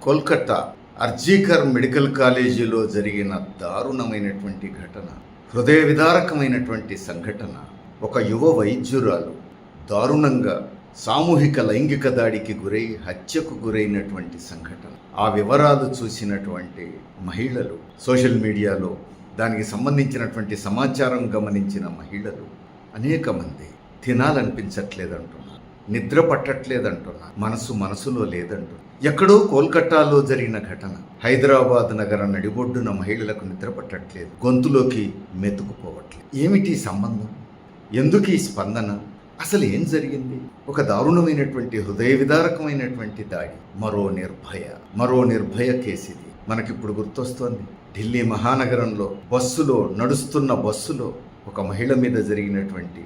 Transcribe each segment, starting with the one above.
Kolkata అర్జీకర్ medical కాలేజీలో జరిగిన దారుణమైనటువంటి ఘటన, హృదయ విదారకమైనటువంటి సంఘటన. ఒక యువ వైద్యురాలు దారుణంగా సామూహిక లైంగిక దాడికి గురై హత్యకు గురైనటువంటి సంఘటన. ఆ వివరాలు చూసినటువంటి మహిళలు, సోషల్ మీడియాలో దానికి సంబంధించినటువంటి సమాచారం గమనించిన మహిళలు అనేక మంది తినాలనిపించట్లేదంటున్నారు, నిద్ర పట్టట్లేదంటున్నారు, మనసులో లేదంటున్నారు. ఎక్కడో కోల్కతాలో జరిగిన ఘటన. హైదరాబాద్ నగర నడిబొడ్డున మహిళలకు నిద్ర పట్టట్లేదు, గొంతులోకి మెతుకుపోవట్లేదు. ఏమిటి సంబంధం? ఎందుకు ఈ స్పందన? అసలు ఏం జరిగింది? ఒక దారుణమైనటువంటి హృదయ విదారకమైనటువంటి దాడి. మరో నిర్భయ కేసు ఇది మనకిప్పుడు గుర్తొస్తోంది. ఢిల్లీ మహానగరంలో నడుస్తున్న బస్సులో ఒక మహిళ మీద జరిగినటువంటి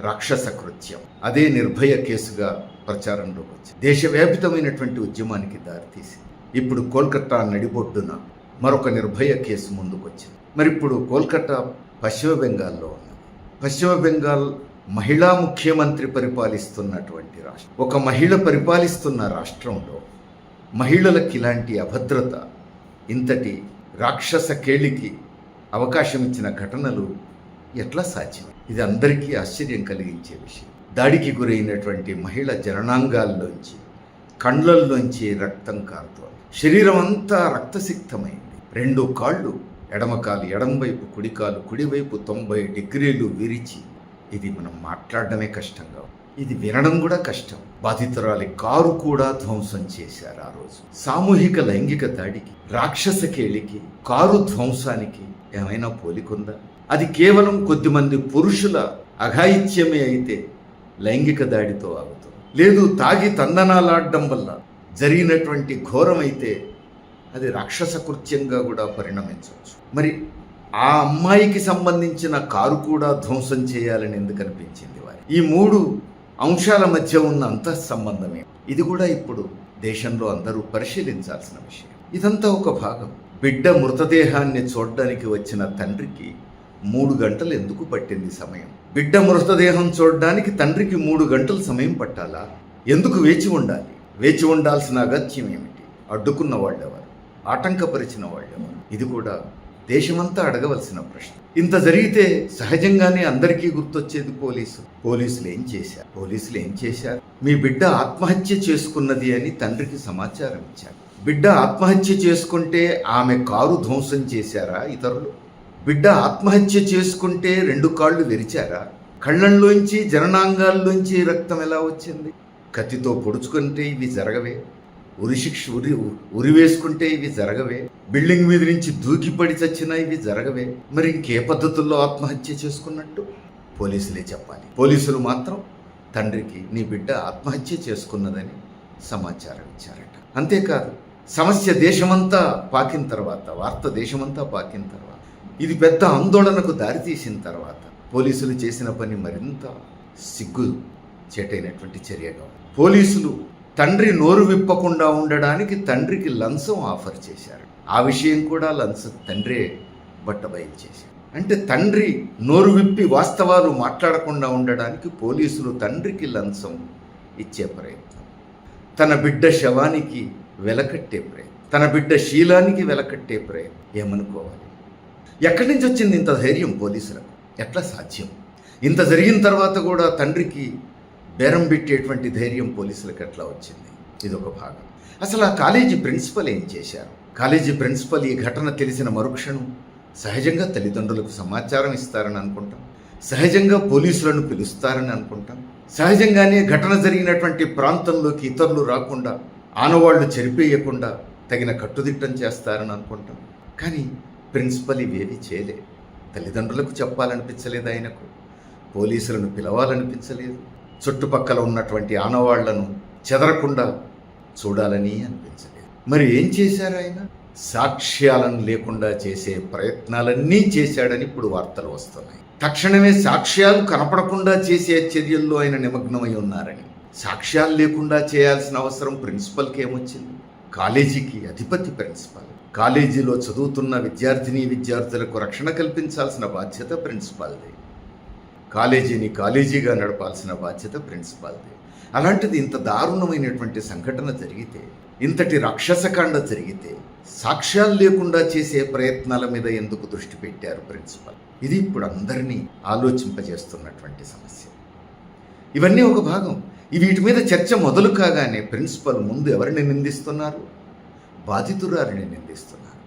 రాక్షస కృత్యం. అదే నిర్భయ కేసుగా ప్రచారంలోకి వచ్చింది. దేశవ్యాపితమైనటువంటి ఉద్యమానికి దారితీసింది. ఇప్పుడు కోల్కతా నడిబొడ్డున మరొక నిర్భయ కేసు ముందుకొచ్చింది. మరి ఇప్పుడు కోల్కతా పశ్చిమ బెంగాల్లో ఉన్నది. పశ్చిమ బెంగాల్ మహిళా ముఖ్యమంత్రి పరిపాలిస్తున్నటువంటి రాష్ట్రం. ఒక మహిళ పరిపాలిస్తున్న రాష్ట్రంలో మహిళలకు ఇలాంటి అభద్రత, ఇంతటి రాక్షస కేళికి అవకాశం ఇచ్చిన ఘటనలు ఎట్లా సాధ్యం? ఇది అందరికీ ఆశ్చర్యం కలిగించే విషయం. దాడికి గురైనటువంటి మహిళ జననాంగాల్లోంచి, కండ్లల్లోంచి రక్తం కారుతోంది. శరీరం అంతా రక్తసిక్తమైంది. 2 కాళ్ళు, ఎడమకాలు ఎడమవైపు, కుడికాలు కుడివైపు 90 డిగ్రీలు విరిచి, ఇది మనం మాట్లాడడమే కష్టంగా, ఇది వినడం కూడా కష్టం. బాధితురాలి కారు కూడా ధ్వంసం చేశారు. ఆ రోజు సామూహిక లైంగిక దాడికి, రాక్షస కేళికి, కారు ధ్వంసానికి ఏమైనా పోలికుందా? అది కేవలం కొద్దిమంది పురుషుల అఘాయిత్యమే అయితే లైంగిక దాడితో ఆగుతుంది. లేదు, తాగి తందనాలాడడం వల్ల జరిగినటువంటి ఘోరమైతే అది రాక్షస కృత్యంగా కూడా పరిణమించవచ్చు. మరి ఆ అమ్మాయికి సంబంధించిన కారు కూడా ధ్వంసం చేయాలని ఎందుకు అనిపించింది వారి? ఈ 3 అంశాల మధ్య ఉన్న అంతఃసంబంధమే. ఇది కూడా ఇప్పుడు దేశంలో అందరూ పరిశీలించాల్సిన విషయం. ఇదంతా ఒక భాగం. బిడ్డ మృతదేహాన్ని చూడడానికి వచ్చిన తండ్రికి 3 గంటలు ఎందుకు పట్టింది సమయం? బిడ్డ మృతదేహం చూడడానికి తండ్రికి 3 గంటలు సమయం పట్టాలా? ఎందుకు వేచి ఉండాలి? వేచి ఉండాల్సిన అగత్యం ఏమిటి? అడ్డుకున్న వాళ్ళెవరు? ఆటంకపరిచిన వాళ్ళెవరు? ఇది కూడా దేశమంతా అడగవలసిన ప్రశ్న. ఇంత జరిగితే సహజంగానే అందరికీ గుర్తొచ్చేది పోలీసులు ఏం చేశారు? మీ బిడ్డ ఆత్మహత్య చేసుకున్నది అని తండ్రికి సమాచారం ఇచ్చారు. బిడ్డ ఆత్మహత్య చేసుకుంటే ఆమె కారు ధ్వంసం చేశారా ఇతరులు? బిడ్డ ఆత్మహత్య చేసుకుంటే 2 కాళ్ళు విరిచారా? కళ్ళల్లోంచి, జననాంగాల్లోంచి రక్తం ఎలా వచ్చింది? కత్తితో పొడుచుకుంటే ఇవి జరగవే? ఉరి వేసుకుంటే ఇవి జరగవే? బిల్డింగ్ మీద నుంచి దూకిపడి చచ్చినా ఇవి జరగవే? మరి ఇంకే పద్ధతుల్లో ఆత్మహత్య చేసుకున్నట్టు పోలీసులే చెప్పాలి. పోలీసులు మాత్రం తండ్రికి నీ బిడ్డ ఆత్మహత్య చేసుకున్నదని సమాచారం ఇచ్చారట. అంతేకాదు, సమస్య దేశమంతా పాకిన తర్వాత, వార్త దేశమంతా పాకిన తర్వాత, ఇది పెద్ద ఆందోళనకు దారితీసిన తర్వాత పోలీసులు చేసిన పని మరింత సిగ్గు చేటైనటువంటి చర్యగా. పోలీసులు తండ్రి నోరు విప్పకుండా ఉండడానికి తండ్రికి లంచం ఆఫర్ చేశారు. ఆ విషయం కూడా తండ్రే బట్టబయలు చేశారు. అంటే తండ్రి నోరు విప్పి వాస్తవాలు మాట్లాడకుండా ఉండడానికి పోలీసులు తండ్రికి లంచం ఇచ్చే ప్రయత్నం, తన బిడ్డ శవానికి వెలకట్టే ప్రయత్నం, తన బిడ్డ శీలానికి వెలకట్టే ప్రయత్నం. ఏమనుకోవాలి? ఎక్కడి నుంచి వచ్చింది ఇంత ధైర్యం పోలీసులకు? ఎట్లా సాధ్యం? ఇంత జరిగిన తర్వాత కూడా తండ్రికి బేరం పెట్టేటువంటి ధైర్యం పోలీసులకు ఎట్లా వచ్చింది? ఇది ఒక భాగం. అసలు ఆ కాలేజీ ప్రిన్సిపల్ ఏం చేశారు? కాలేజీ ప్రిన్సిపల్ ఈ ఘటన తెలిసిన మరుక్షణం సహజంగా తల్లిదండ్రులకు సమాచారం ఇస్తారని అనుకుంటాం, సహజంగా పోలీసులను పిలుస్తారని అనుకుంటాం, సహజంగానే ఘటన జరిగినటువంటి ప్రాంతంలోకి ఇతరులు రాకుండా, ఆనవాళ్లు చెరిపేయకుండా తగిన కట్టుదిట్టం చేస్తారని అనుకుంటాం. కానీ ప్రిన్సిపల్ ఇవేవి చేయలే. తల్లిదండ్రులకు చెప్పాలనిపించలేదు ఆయనకు, పోలీసులను పిలవాలనిపించలేదు, చుట్టుపక్కల ఉన్నటువంటి ఆనవాళ్లను చెదరకుండా చూడాలని అనిపించలేదు. మరి ఏం చేశారు ఆయన? సాక్ష్యాలను లేకుండా చేసే ప్రయత్నాలన్నీ చేశాడని ఇప్పుడు వార్తలు వస్తున్నాయి. తక్షణమే సాక్ష్యాలు కనపడకుండా చేసే చర్యల్లో ఆయన నిమగ్నమై ఉన్నారని. సాక్ష్యాలు లేకుండా చేయాల్సిన అవసరం ప్రిన్సిపల్కి ఏమొచ్చింది? కాలేజీకి అధిపతి ప్రిన్సిపల్. కాలేజీలో చదువుతున్న విద్యార్థులకు రక్షణ కల్పించాల్సిన బాధ్యత ప్రిన్సిపాల్ది. కాలేజీని కాలేజీగా నడపాల్సిన బాధ్యత ప్రిన్సిపాల్ది. అలాంటిది ఇంత దారుణమైనటువంటి సంఘటన జరిగితే ఇంతటి రాక్షసకాండ జరిగితే సాక్ష్యాలు లేకుండా చేసే ప్రయత్నాల మీద ఎందుకు దృష్టి పెట్టారు ప్రిన్సిపల్? ఇది ఇప్పుడు అందరినీ ఆలోచింపజేస్తున్నటువంటి సమస్య. ఇవన్నీ ఒక భాగం. వీటి మీద చర్చ మొదలు కాగానే ప్రిన్సిపల్ ముందు ఎవరిని నిందిస్తున్నారు? బాధితురాలిని నిందిస్తున్నారు,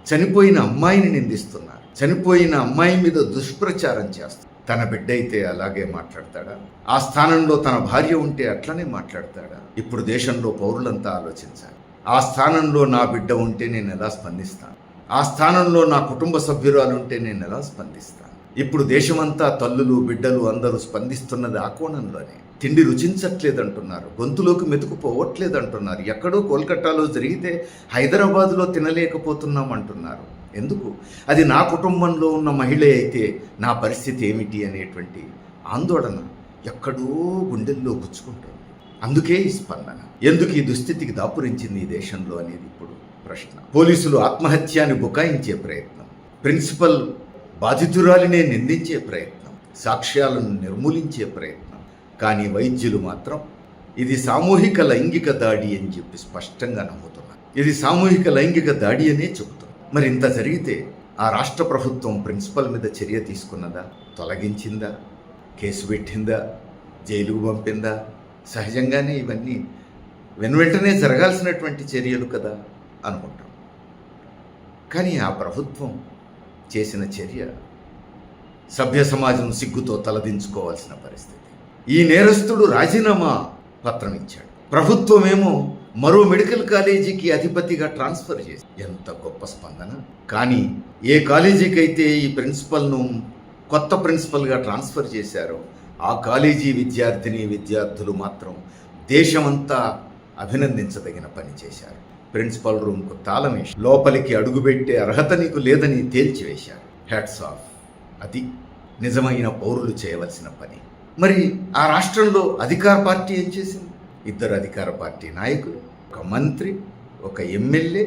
చనిపోయిన అమ్మాయిని నిందిస్తున్నారు. చనిపోయిన అమ్మాయి మీద దుష్ప్రచారం చేస్తారు. తన బిడ్డ అయితే అలాగే మాట్లాడతాడా? ఆ స్థానంలో తన భార్య ఉంటే అట్లనే మాట్లాడతాడా? ఇప్పుడు దేశంలో పౌరులంతా ఆలోచించాలి. ఆ స్థానంలో నా బిడ్డ ఉంటే నేను ఎలా స్పందిస్తాను? ఆ స్థానంలో నా కుటుంబ సభ్యురాలు ఉంటే నేను ఎలా స్పందిస్తాను? ఇప్పుడు దేశమంతా తల్లులు బిడ్డలు అందరూ స్పందిస్తున్నది ఆ కోణంలోనే. తిండి రుచించట్లేదంటున్నారు, గొంతులోకి మెతుకుపోవట్లేదంటున్నారు. ఎక్కడో కోల్కతాలో జరిగితే హైదరాబాదులో తినలేకపోతున్నాం అంటున్నారు. ఎందుకు? అది నా కుటుంబంలో ఉన్న మహిళ అయితే నా పరిస్థితి ఏమిటి అనేటువంటి ఆందోళన ఎక్కడో గుండెల్లో గుచ్చుకుంటుంది. అందుకే ఈ స్పందన. ఎందుకు ఈ దుస్థితికి దాపురించింది ఈ దేశంలో అనేది ఇప్పుడు ప్రశ్న. పోలీసులు ఆత్మహత్యాన్ని బుకాయించే ప్రయత్నం, ప్రిన్సిపల్ బాధితురాలినే నిందించే ప్రయత్నం, సాక్ష్యాలను నిర్మూలించే ప్రయత్నం. కానీ వైద్యులు మాత్రం ఇది సామూహిక లైంగిక దాడి అని చెప్పి స్పష్టంగా నమ్ముతున్నారు. ఇది సామూహిక లైంగిక దాడి అనే చెబుతున్నారు. మరి ఇంత జరిగితే ఆ రాష్ట్ర ప్రభుత్వం ప్రిన్సిపల్ మీద చర్య తీసుకున్నదా? తొలగించిందా? కేసు పెట్టిందా? జైలుకు పంపిందా? సహజంగానే ఇవన్నీ వెనువెంటనే జరగాల్సినటువంటి చర్యలు కదా అనుకుంటాం. కానీ ఆ ప్రభుత్వం చేసిన చర్య సభ్య సమాజం సిగ్గుతో తలదించుకోవాల్సిన పరిస్థితి. ఈ నేరస్తుడు రాజీనామా పత్రం ఇచ్చాడు, ప్రభుత్వమేమో మరో మెడికల్ కాలేజీకి అధిపతిగా ట్రాన్స్ఫర్ చేసి. ఎంత గొప్ప స్పందన! కానీ ఏ కాలేజీకి అయితే ఈ ప్రిన్సిపల్ను కొత్త ప్రిన్సిపల్గా ట్రాన్స్ఫర్ చేశారో ఆ కాలేజీ విద్యార్థులు మాత్రం దేశమంతా అభినందించదగిన పని చేశారు. ప్రిన్సిపల్ రూమ్కు తాళం వేసి లోపలికి అడుగుపెట్టే అర్హత నీకు లేదని తేల్చివేశారు. Hats off. అది నిజమైన పౌరులు చేయవలసిన పని. మరి ఆ రాష్ట్రంలో అధికార పార్టీ ఏం చేసింది? 2 అధికార పార్టీ నాయకులు, ఒక మంత్రి, ఒక ఎమ్మెల్యే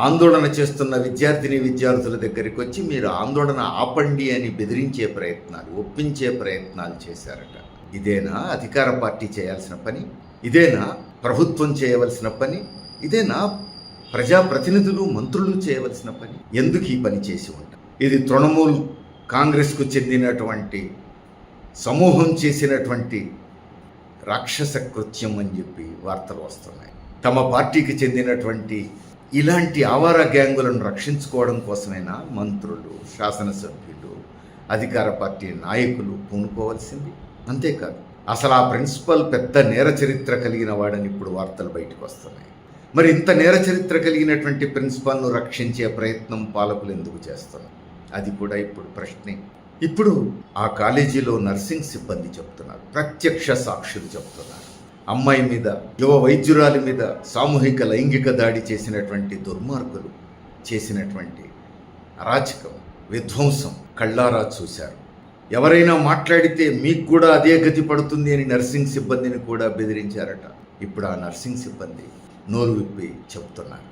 ఆందోళన చేస్తున్న విద్యార్థుల దగ్గరికి వచ్చి మీరు ఆందోళన ఆపండి అని బెదిరించే ప్రయత్నాలు, ఒప్పించే ప్రయత్నాలు చేశారట. ఇదేనా అధికార పార్టీ చేయాల్సిన పని? ఇదేనా ప్రభుత్వం చేయవలసిన పని? ఇదేనా ప్రజాప్రతినిధులు మంత్రులు చేయవలసిన పని? ఎందుకు ఈ పని చేసి ఉంటారు? ఇది తృణమూల్ కాంగ్రెస్కు చెందినటువంటి సమూహం చేసినటువంటి రాక్షస కృత్యం అని చెప్పి వార్తలు వస్తున్నాయి. తమ పార్టీకి చెందినటువంటి ఇలాంటి ఆవారా గ్యాంగులను రక్షించుకోవడం కోసమైనా మంత్రులు, శాసనసభ్యులు, అధికార పార్టీ నాయకులు పూనుకోవాల్సింది. అంతేకాదు, అసలు ఆ ప్రిన్సిపల్ పెద్ద నేర చరిత్ర కలిగిన వాడని ఇప్పుడు వార్తలు బయటకు వస్తున్నాయి. మరి ఇంత నేర చరిత్ర కలిగినటువంటి ప్రిన్సిపల్ను రక్షించే ప్రయత్నం పాలకులు ఎందుకు చేస్తున్నారు? అది కూడా ఇప్పుడు ప్రశ్నే. ఇప్పుడు ఆ కాలేజీలో నర్సింగ్ సిబ్బంది చెప్తున్నారు, ప్రత్యక్ష సాక్షులు చెప్తున్నారు, అమ్మాయి మీద, యువ వైద్యురాలి మీద సామూహిక లైంగిక దాడి చేసినటువంటి దుర్మార్గులు చేసినటువంటి అరాచకం, విధ్వంసం కళ్ళారా చూశారు. ఎవరైనా మాట్లాడితే మీకు కూడా అదే గతి పడుతుంది అని నర్సింగ్ సిబ్బందిని కూడా బెదిరించారట. ఇప్పుడు ఆ నర్సింగ్ సిబ్బంది నోరు విప్పి చెప్తున్నారు,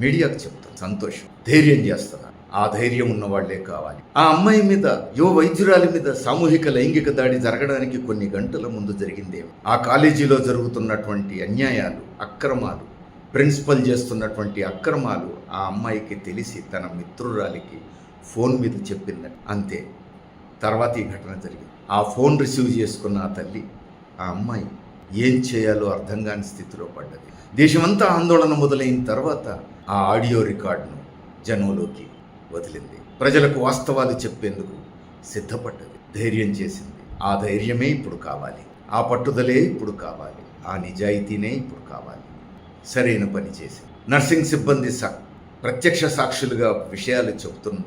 మీడియాకు చెప్తున్నారు, సంతోషం, ధైర్యం చేస్తున్నారు. ఆ ధైర్యం ఉన్న వాళ్లే కావాలి. ఆ అమ్మాయి మీద, యువ వైద్యురాలి మీద సామూహిక లైంగిక దాడి జరగడానికి కొన్ని గంటల ముందు జరిగిందేమో. ఆ కాలేజీలో జరుగుతున్నటువంటి అన్యాయాలు, అక్రమాలు, ప్రిన్సిపల్ చేస్తున్నటువంటి అక్రమాలు ఆ అమ్మాయికి తెలిసి తన మిత్రురాలికి ఫోన్ మీద చెప్పిందని. అంతే, తర్వాత ఈ ఘటన జరిగింది. ఆ ఫోన్ రిసీవ్ చేసుకున్న ఆ తల్లి, ఆ అమ్మాయి ఏం చేయాలో అర్థం కాని స్థితిలో పడ్డది. దేశమంతా ఆందోళన మొదలైన తర్వాత ఆ ఆడియో రికార్డును జనంలోకి వదిలింది. ప్రజలకు వాస్తవాలు చెప్పేందుకు సిద్ధపడ్డది, ధైర్యం చేసింది. ఆ ధైర్యమే ఇప్పుడు కావాలి, ఆ పట్టుదలే ఇప్పుడు కావాలి, ఆ నిజాయితీనే ఇప్పుడు కావాలి. సరైన పని చేసింది. నర్సింగ్ సిబ్బంది ప్రత్యక్ష సాక్షులుగా విషయాలు చెబుతున్న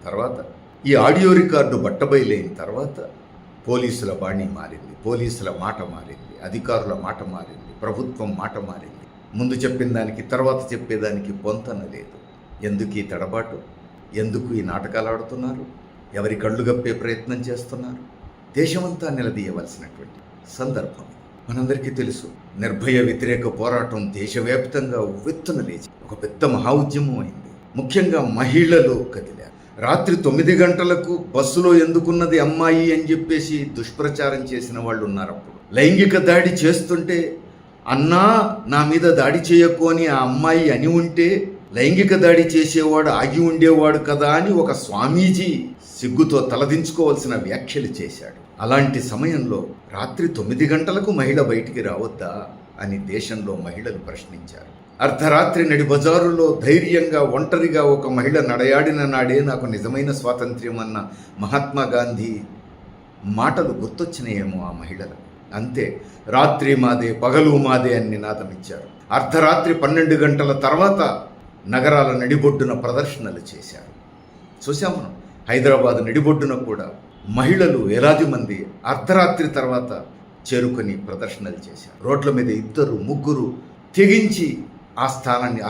తర్వాత, ఈ ఆడియో రికార్డు బట్టబయలైన తర్వాత పోలీసుల బాణీ మారింది, పోలీసుల మాట మారింది, అధికారుల మాట మారింది, ప్రభుత్వం మాట మారింది. ముందు చెప్పిన దానికి తర్వాత చెప్పేదానికి పొంతన లేదు. ఎందుకు ఈ తడబాటు? ఎందుకు ఈ నాటకాలు ఆడుతున్నారు? ఎవరి కళ్ళు గప్పే ప్రయత్నం చేస్తున్నారు? దేశమంతా నిలదీయవలసినటువంటి సందర్భం. మనందరికీ తెలుసు, నిర్భయ వ్యతిరేక పోరాటం దేశవ్యాప్తంగా ఉవ్వెత్తున లేచి ఒక పెద్ద మహా ఉద్యమం అయింది. ముఖ్యంగా మహిళలు కదిలారు. రాత్రి 9 గంటలకు బస్సులో ఎందుకున్నది అమ్మాయి అని చెప్పేసి దుష్ప్రచారం చేసిన వాళ్ళు ఉన్నారు. అప్పుడు లైంగిక దాడి చేస్తుంటే అన్నా నా మీద దాడి చేయకు అని ఆ అమ్మాయి అని ఉంటే లైంగిక దాడి చేసేవాడు ఆగి ఉండేవాడు కదా అని ఒక స్వామీజీ సిగ్గుతో తలదించుకోవాల్సిన వ్యాఖ్యలు చేశాడు. అలాంటి సమయంలో రాత్రి 9 గంటలకు మహిళ బయటికి రావద్దా అని దేశంలో మహిళలు ప్రశ్నించారు. అర్ధరాత్రి నడి బజారులో ధైర్యంగా ఒంటరిగా ఒక మహిళ నడయాడిన నాడే నాకు నిజమైన స్వాతంత్ర్యం అన్న మహాత్మా గాంధీ మాటలు గుర్తొచ్చినాయేమో ఆ మహిళలకు. అంతే, రాత్రి మాదే పగలు మాదే అని నినాదం ఇచ్చారు. అర్ధరాత్రి 12 గంటల తర్వాత నగరాల నడిబొడ్డున ప్రదర్శనలు చేశారు. చూసాం మనం హైదరాబాద్ నడిబొడ్డున కూడా మహిళలు వేలాది మంది అర్ధరాత్రి తర్వాత చేరుకొని ప్రదర్శనలు చేశారు. రోడ్ల మీద 2, 3 తెగించి ఆ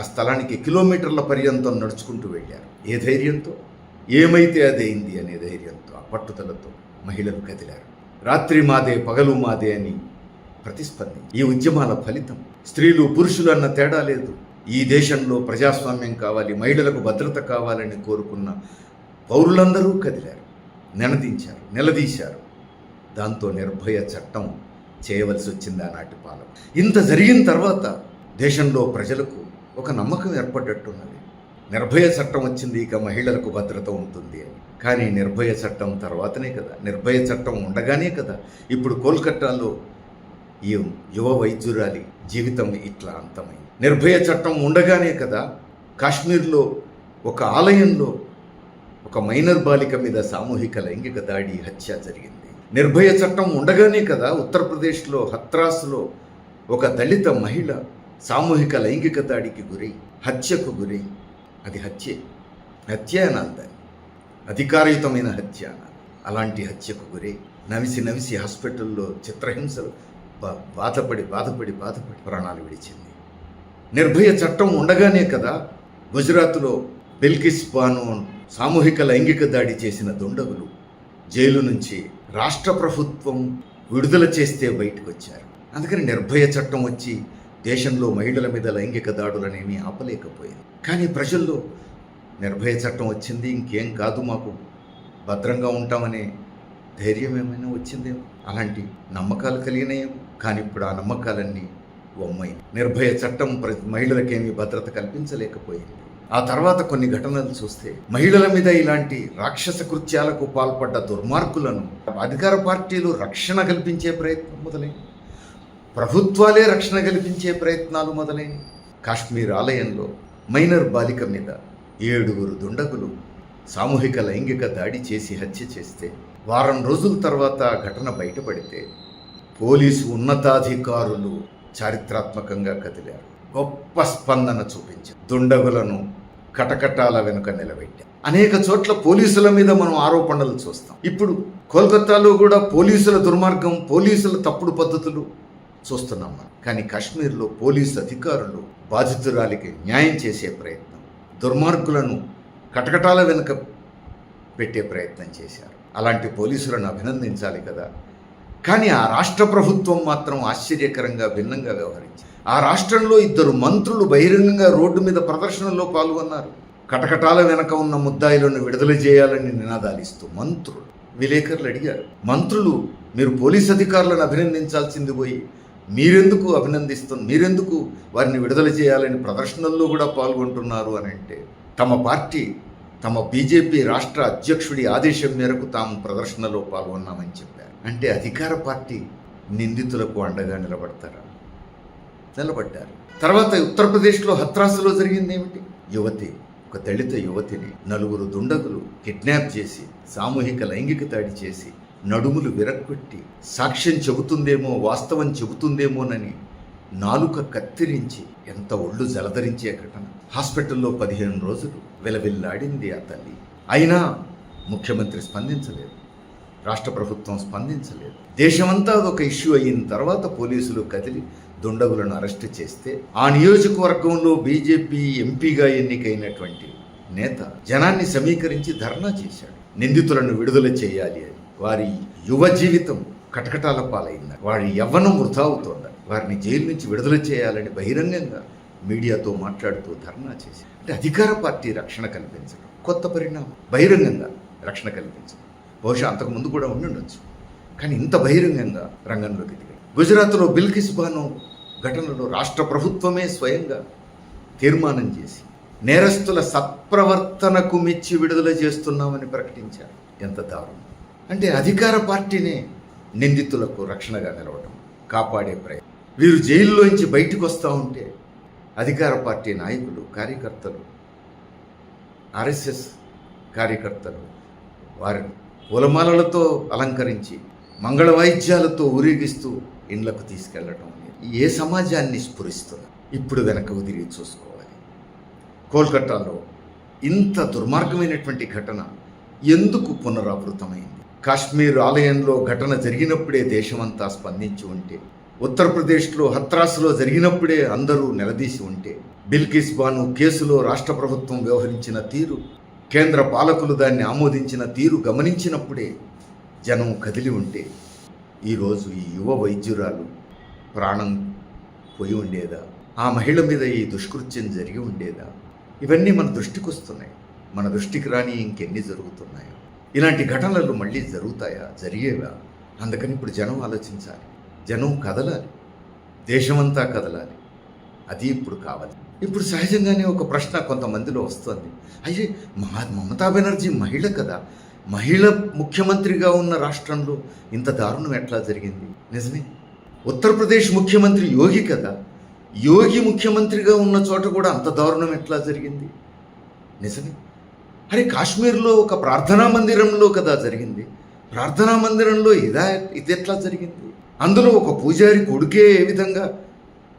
స్థలానికి కిలోమీటర్ల పర్యంతం నడుచుకుంటూ వెళ్ళారు. ఏ ధైర్యంతో, ఏమైతే అదైంది అనే ధైర్యంతో, ఆ పట్టుదలతో మహిళలు కదిలారు. రాత్రి మాదే పగలు మాదే అని ప్రతిస్పందించి ఈ ఉద్యమాల ఫలితం స్త్రీలు పురుషులు అన్న తేడా లేదు. ఈ దేశంలో ప్రజాస్వామ్యం కావాలి, మహిళలకు భద్రత కావాలని కోరుకున్న పౌరులందరూ కదిలారు, నిలదీశారు. దాంతో నిర్భయ చట్టం చేయవలసి వచ్చింది ఆనాటి పాలన. ఇంత జరిగిన తర్వాత దేశంలో ప్రజలకు ఒక నమ్మకం ఏర్పడ్డట్టున్నది. నిర్భయ చట్టం వచ్చింది, ఇక మహిళలకు భద్రత ఉంటుంది అని. కానీ నిర్భయ చట్టం తర్వాతనే కదా, నిర్భయ చట్టం ఉండగానే కదా ఇప్పుడు కోల్కతాలో ఈ యువ వైద్యురాలి జీవితం ఇట్లా అంతమైంది. నిర్భయ చట్టం ఉండగానే కదా కాశ్మీర్లో ఒక ఆలయంలో ఒక మైనర్ బాలిక మీద సామూహిక లైంగిక దాడి హత్య జరిగింది. నిర్భయ చట్టం ఉండగానే కదా ఉత్తరప్రదేశ్లో హత్రాస్లో ఒక దళిత మహిళ సామూహిక లైంగిక దాడికి గురై హత్యకు గురై, అది హత్య అనాలి, దాన్ని అధికారయుతమైన హత్య అనాలి. అలాంటి హత్యకు గురై నవిసి హాస్పిటల్లో చిత్రహింసలు బాధపడి ప్రాణాలు విడిచింది. నిర్భయ చట్టం ఉండగానే కదా గుజరాత్లో బిల్కిస్ బాను సామూహిక లైంగిక దాడి చేసిన దుండగులు జైలు నుంచి రాష్ట్ర ప్రభుత్వం విడుదల చేస్తే బయటకు వచ్చారు. అందుకని నిర్భయ చట్టం వచ్చి దేశంలో మహిళల మీద లైంగిక దాడులనేమి ఆపలేకపోయింది. కానీ ప్రజల్లో నిర్భయ చట్టం వచ్చింది, ఇంకేం కాదు, మాకు భద్రంగా ఉంటామనే ధైర్యం ఏమైనా వచ్చిందేమో, అలాంటి నమ్మకాలు కలిగినాయేమో. కానీ ఇప్పుడు ఆ నమ్మకాలన్నీ వమ్మైంది. నిర్భయ చట్టం మహిళలకేమీ భద్రత కల్పించలేకపోయింది. ఆ తర్వాత కొన్ని ఘటనలు చూస్తే మహిళల మీద ఇలాంటి రాక్షస కృత్యాలకు పాల్పడ్డ దుర్మార్గులను అధికార పార్టీలు రక్షణ కల్పించే ప్రయత్నం మొదలైంది, ప్రభుత్వాలే రక్షణ కల్పించే ప్రయత్నాలు మొదలైనవి. కాశ్మీర్ ఆలయంలో మైనర్ బాలిక మీద 7 దుండగులు సామూహిక లైంగిక దాడి చేసి హత్య చేస్తే వారం రోజుల తర్వాత ఘటన బయటపడితే పోలీసు ఉన్నతాధికారులు చారిత్రాత్మకంగా కదిలారు, గొప్ప స్పందన చూపించారు, దుండగులను కటకటాల వెనుక నిలబెట్టారు. అనేక చోట్ల పోలీసుల మీద మనం ఆరోపణలు చూస్తాం. ఇప్పుడు కోల్కతాలో కూడా పోలీసుల దుర్మార్గం, పోలీసుల తప్పుడు పద్ధతులు చూస్తున్నాం మనం. కానీ కాశ్మీర్లో పోలీసు అధికారులు బాధితురాలికి న్యాయం చేసే ప్రయత్నం, దుర్మార్గులను కటకటాల వెనుక పెట్టే ప్రయత్నం చేశారు. అలాంటి పోలీసులను అభినందించాలి కదా. కానీ ఆ రాష్ట్ర ప్రభుత్వం మాత్రం ఆశ్చర్యకరంగా భిన్నంగా వ్యవహరించింది. ఆ రాష్ట్రంలో 2 మంత్రులు బహిరంగంగా రోడ్డు మీద ప్రదర్శనలో పాల్గొన్నారు. కటకటాల వెనక ఉన్న ముద్దాయిలను విడుదల చేయాలని నినాదాలు ఇస్తూ మంత్రులు, విలేకరులు అడిగారు, మంత్రులు మీరు పోలీస్ అధికారులను అభినందించాల్సింది పోయి మీరెందుకు వారిని విడుదల చేయాలని ప్రదర్శనల్లో కూడా పాల్గొంటున్నారు అని అంటే, తమ బీజేపీ రాష్ట్ర అధ్యక్షుడి ఆదేశం మేరకు తాము ప్రదర్శనలో పాల్గొన్నామని చెప్పారు. అంటే అధికార పార్టీ నిందితులకు అండగా నిలబడతారా? నిలబడ్డారు. తర్వాత ఉత్తరప్రదేశ్లో హత్రాస్లో జరిగింది ఏమిటి? ఒక దళిత యువతిని 4 దుండగులు కిడ్నాప్ చేసి సామూహిక లైంగిక దాడి చేసి నడుములు విరక్కొట్టి సాక్ష్యం చెబుతుందేమో, వాస్తవం చెబుతుందేమోనని నాలుక కత్తిరించి ఎంత ఒళ్ళు జలధరించే ఘటన. హాస్పిటల్లో 15 రోజులు విలవిల్లాడింది ఆ తల్లి. అయినా ముఖ్యమంత్రి స్పందించలేదు, రాష్ట్ర ప్రభుత్వం స్పందించలేదు. దేశమంతా అదొక ఇష్యూ అయిన తర్వాత పోలీసులు కదిలి దుండగులను అరెస్ట్ చేస్తే ఆ నియోజకవర్గంలో బీజేపీ ఎంపీగా ఎన్నికైనటువంటి నేత జనాన్ని సమీకరించి ధర్నా చేశాడు. నిందితులను విడుదల చేయాలి అని. వారి యువ జీవితం కటకటాల పాలైంది, వారి యవ్వనం వృధా అవుతోంది, వారిని జైలు నుంచి విడుదల చేయాలని బహిరంగంగా మీడియాతో మాట్లాడుతూ ధర్నా చేసి. అంటే అధికార పార్టీ రక్షణ కల్పించడం కొత్త పరిణామం. బహిరంగంగా రక్షణ కల్పించడం బహుశా అంతకుముందు కూడా ఉండుండొచ్చు, కానీ ఇంత బహిరంగంగా రంగంలోకి దిగాయి. గుజరాత్లో బిల్కిస్ బాను ఘటనలో రాష్ట్ర ప్రభుత్వమే స్వయంగా తీర్మానం చేసి నేరస్తుల సత్ప్రవర్తనకు మెచ్చి విడుదల చేస్తున్నామని ప్రకటించారు. ఎంత దారుణం! అంటే అధికార పార్టీనే నిందితులకు రక్షణగా నిలవడం, కాపాడే ప్రయత్నం. వీరు జైల్లోంచి బయటకు వస్తూ ఉంటే అధికార పార్టీ నాయకులు, కార్యకర్తలు, ఆర్ఎస్ఎస్ కార్యకర్తలు వారిని పూలమాలలతో అలంకరించి మంగళ వాయిద్యాలతో ఊరేగిస్తూ ఇండ్లకు తీసుకెళ్లడం ఏ సమాజాన్ని స్ఫురిస్తున్నారు? ఇప్పుడు వెనకకు తిరిగి చూసుకోవాలి. కోల్కతాలో ఇంత దుర్మార్గమైనటువంటి ఘటన ఎందుకు పునరావృతమైంది? కాశ్మీర్ ఆలయంలో ఘటన జరిగినప్పుడే దేశమంతా స్పందించి ఉంటే, ఉత్తరప్రదేశ్లో హత్రాస్లో జరిగినప్పుడే అందరూ నిలదీసి ఉంటే, బిల్కిస్ బాను కేసులో రాష్ట్ర ప్రభుత్వం వ్యవహరించిన తీరు, కేంద్ర పాలకులు దాన్ని ఆమోదించిన తీరు గమనించినప్పుడే జనం కదిలి ఉంటే ఈరోజు ఈ యువ వైద్యురాలు ప్రాణం పోయి ఉండేదా? ఆ మహిళ మీద ఈ దుష్కృత్యం జరిగి ఉండేదా? ఇవన్నీ మన దృష్టికి వస్తున్నాయి. మన దృష్టికి రాని ఇంకెన్ని జరుగుతున్నాయో. ఇలాంటి ఘటనలు మళ్ళీ జరుగుతాయా? జరిగేవా? అందుకని ఇప్పుడు జనం ఆలోచించాలి. జనం కదలాలి, దేశమంతా కదలాలి. అది ఇప్పుడు కావాలి. ఇప్పుడు సహజంగానే ఒక ప్రశ్న కొంతమందిలో వస్తుంది. అయ్యే, మమతా బెనర్జీ మహిళ కదా, మహిళ ముఖ్యమంత్రిగా ఉన్న రాష్ట్రంలో ఇంత దారుణం ఎట్లా జరిగింది? నిజమే. ఉత్తరప్రదేశ్ ముఖ్యమంత్రి యోగి కదా, యోగి ముఖ్యమంత్రిగా ఉన్న చోట కూడా అంత దారుణం ఎట్లా జరిగింది? నిజమే. అరే, కాశ్మీర్లో ఒక ప్రార్థనా మందిరంలో కదా జరిగింది. ప్రార్థనా మందిరంలో ఇది ఎట్లా జరిగింది? అందులో ఒక పూజారి కొడుకే ఏ విధంగా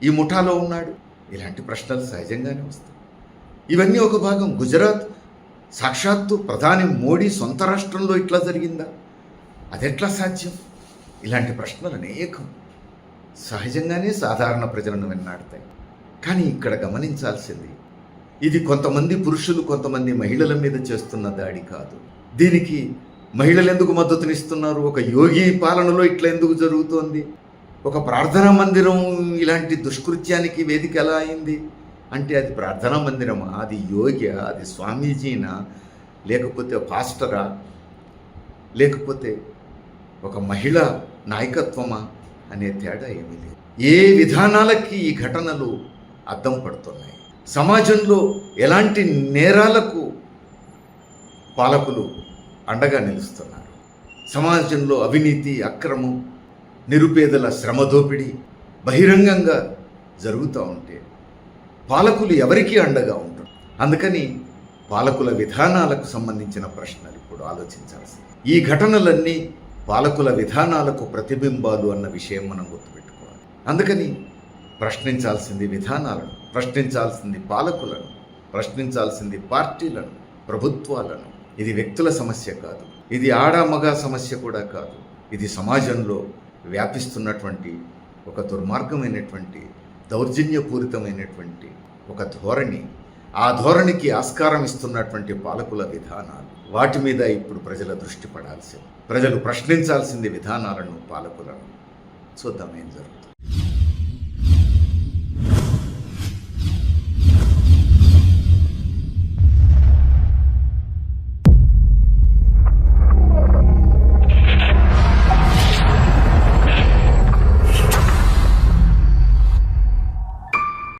ఈ ముఠాలో ఉన్నాడు? ఇలాంటి ప్రశ్నలు సహజంగానే వస్తాయి. ఇవన్నీ ఒక భాగం. గుజరాత్ సాక్షాత్తు ప్రధాని మోడీ సొంత రాష్ట్రంలో ఇట్లా జరిగిందా? అదెట్లా సాధ్యం? ఇలాంటి ప్రశ్నలు అనేకం సహజంగానే సాధారణ ప్రజలను వెన్నాడతాయి. కానీ ఇక్కడ గమనించాల్సింది, ఇది కొంతమంది పురుషులు కొంతమంది మహిళల మీద చేస్తున్న దాడి కాదు. దీనికి మహిళలు ఎందుకు మద్దతునిస్తున్నారు? ఒక యోగి పాలనలో ఇట్లా ఎందుకు జరుగుతోంది? ఒక ప్రార్థనా మందిరం ఇలాంటి దుష్కృత్యానికి వేదిక ఎలా అయింది అంటే, అది ప్రార్థనా మందిరమా, అది యోగ్య, అది స్వామీజీనా, లేకపోతే పాస్టరా, లేకపోతే ఒక మహిళ నాయకత్వమా అనే తేడా ఏమీ లేదు. ఏ విధానాలకి ఈ ఘటనలు అద్దం పడుతున్నాయి? సమాజంలో ఎలాంటి నేరాలకు పాలకులు అండగా నిలుస్తున్నారు? సమాజంలో అవినీతి, అక్రమం, నిరుపేదల శ్రమదోపిడీ బహిరంగంగా జరుగుతూ ఉంటే పాలకులు ఎవరికి అండగా ఉంటారు? అందుకని పాలకుల విధానాలకు సంబంధించిన ప్రశ్నలు ఇప్పుడు ఆలోచించాల్సింది. ఈ ఘటనలన్నీ పాలకుల విధానాలకు ప్రతిబింబాలు అన్న విషయం మనం గుర్తుపెట్టుకోవాలి. అందుకని ప్రశ్నించాల్సింది విధానాలను, ప్రశ్నించాల్సింది పాలకులను, ప్రశ్నించాల్సింది పార్టీలను, ప్రభుత్వాలను. ఇది వ్యక్తుల సమస్య కాదు, ఇది ఆడ మగ సమస్య కూడా కాదు. ఇది సమాజంలో వ్యాపిస్తున్నటువంటి ఒక దుర్మార్గమైనటువంటి, దౌర్జన్యపూరితమైనటువంటి ఒక ధోరణి. ఆ ధోరణికి ఆస్కారం ఇస్తున్నటువంటి పాలకుల విధానాలు. వాటి మీద ఇప్పుడు ప్రజల దృష్టి పడాల్సింది. ప్రజలు ప్రశ్నించాల్సింది విధానాలను, పాలకులను. చూద్దాం ఏం జరుగుతుంది.